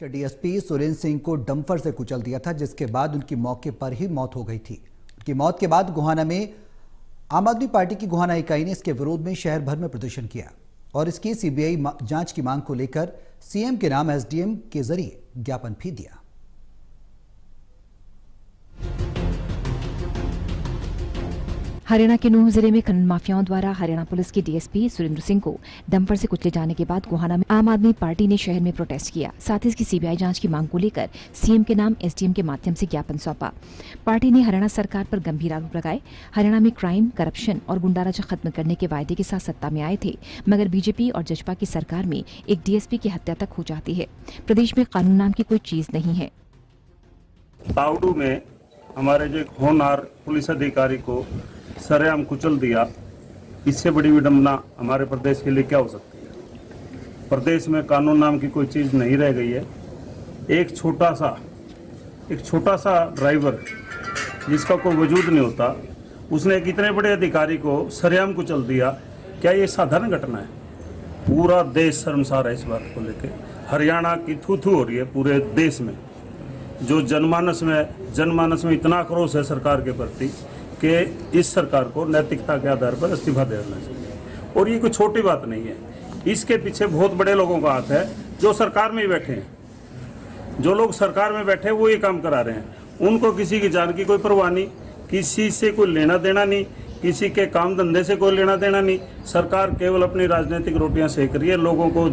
DSP Surendra Singh को dumper से कुचल दिया था, जिसके बाद उनकी मौके पर ही मौत हो गई थी। उनकी मौत के बाद गोहाना में आम आदमी पार्टी की गोहाना इकाई ने इसके विरोध में शहर भर में प्रदर्शन किया और इसकी सीबीआई जांच की मांग को लेकर सीएम के नाम एसडीएम के जरिए ज्ञापन भी दिया। हरियाणा के नूंह जिले में खनन माफियाओं द्वारा हरियाणा पुलिस के डीएसपी सुरेंद्र सिंह को डंपर से कुचले जाने के बाद गोहाना में आम आदमी पार्टी ने शहर में प्रोटेस्ट किया। साथ ही इसकी सीबीआई जांच की मांग को लेकर सीएम के नाम एसडीएम के माध्यम से ज्ञापन सौंपा। पार्टी ने हरियाणा सरकार पर गंभीर आरोप लगाए। हरियाणा में क्राइम, करप्शन और गुंडाराज खत्म करने के वायदे के साथ सत्ता में आए थे, मगर बीजेपी और जजपा की सरकार में एक डीएसपी की हत्या तक हो जाती है। प्रदेश में कानून नाम की कोई चीज नहीं है। तावड़ू में हमारे जो होनहार पुलिस अधिकारी को सरेआम कुचल दिया, इससे बड़ी विडंबना हमारे प्रदेश के लिए क्या हो सकती है। प्रदेश में कानून नाम की कोई चीज़ नहीं रह गई है। एक छोटा सा ड्राइवर जिसका कोई वजूद नहीं होता, उसने एक इतने बड़े अधिकारी को सरेआम कुचल दिया। क्या ये साधारण घटना है? पूरा देश शर्मसार है इस बात को लेकर। हरियाणा की थू-थू हो रही है पूरे देश में। जो जनमानस में इतना आक्रोश है सरकार के प्रति कि इस सरकार को नैतिकता के आधार पर इस्तीफा देना चाहिए। और ये कोई छोटी बात नहीं है, इसके पीछे बहुत बड़े लोगों का हाथ है जो सरकार में ही बैठे हैं। जो लोग सरकार में बैठे हैं वो ये काम करा रहे हैं। उनको किसी की जान की कोई परवाह नहीं, किसी से कोई लेना देना नहीं, किसी के काम धंधे से कोई लेना देना नहीं। सरकार केवल अपनी राजनीतिक रोटियां सेक रही है, लोगों को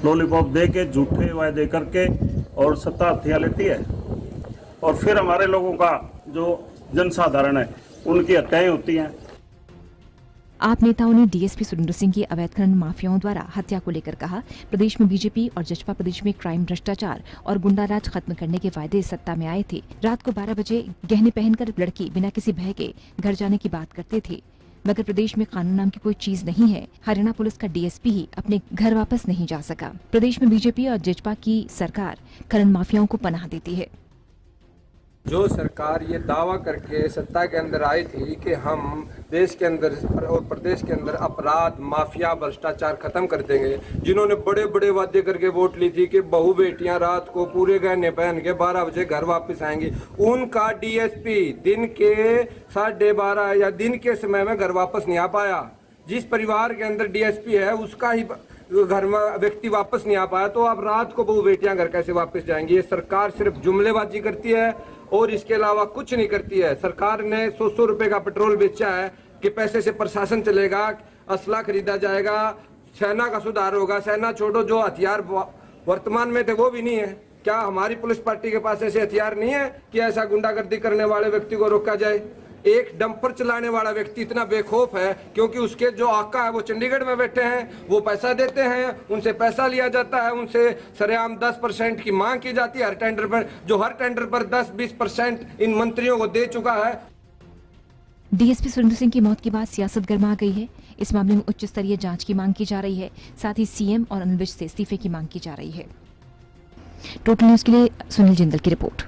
लॉलीपॉप दे के, झूठे वायदे करके और सत्ता हथिया लेती है। और फिर हमारे लोगों का जो जनसाधारण है उनकी हत्याएं होती हैं। आप नेताओं ने डीएसपी सुरेंद्र सिंह की अवैध खनन माफियाओं द्वारा हत्या को लेकर कहा, प्रदेश में बीजेपी और जजपा प्रदेश में क्राइम, भ्रष्टाचार और गुंडाराज खत्म करने के वायदे सत्ता में आए थे। रात को 12 बजे गहने पहनकर लड़की बिना किसी भय के घर जाने की बात करते थे, मगर प्रदेश में कानून नाम की कोई चीज नहीं है। हरियाणा पुलिस का डीएसपी ही अपने घर वापस नहीं जा सका। प्रदेश में बीजेपी और जजपा की सरकार खनन माफियाओं को पनाह देती है। जो सरकार ये दावा करके सत्ता के अंदर आई थी कि हम देश के अंदर और प्रदेश के अंदर अपराध, माफिया, भ्रष्टाचार खत्म कर देंगे, जिन्होंने बड़े बड़े वादे करके वोट ली थी कि बहू बेटियां रात को पूरे गहने पहन के 12 बजे घर वापस आएंगी, उनका डीएसपी दिन के 12:30 या दिन के समय में घर वापस नहीं आ पाया। जिस परिवार के अंदर डीएसपी है उसका ही घर में व्यक्ति वापस नहीं आ पाया, तो अब रात को बहू बेटियां घर कैसे वापस जाएंगी? ये सरकार सिर्फ जुमलेबाजी करती है और इसके अलावा कुछ नहीं करती है। सरकार ने 100 रुपए का पेट्रोल बेचा है कि पैसे से प्रशासन चलेगा, असला खरीदा जाएगा, सेना का सुधार होगा। सेना छोड़ो, जो हथियार वर्तमान में थे वो भी नहीं है। क्या हमारी पुलिस पार्टी के पास ऐसे हथियार नहीं है कि ऐसा गुंडागर्दी करने वाले व्यक्ति को रोका जाए? एक डंपर चलाने वाला व्यक्ति इतना बेखौफ है क्योंकि उसके जो आका है वो चंडीगढ़ में बैठे हैं, वो पैसा देते हैं, उनसे पैसा लिया जाता है, उनसे सरेआम 10% की मांग की जाती है हर टेंडर पर, जो हर टेंडर पर 10-20% इन मंत्रियों को दे चुका है। डीएसपी सुरेंद्र सिंह की मौत के बाद सियासत गर्मा गई है। इस मामले में उच्च स्तरीय जांच की मांग की जा रही है। साथ ही सीएम और अनिल विज से इस्तीफे की मांग की जा रही है। टोटल न्यूज के लिए सुनील जिंदल की रिपोर्ट।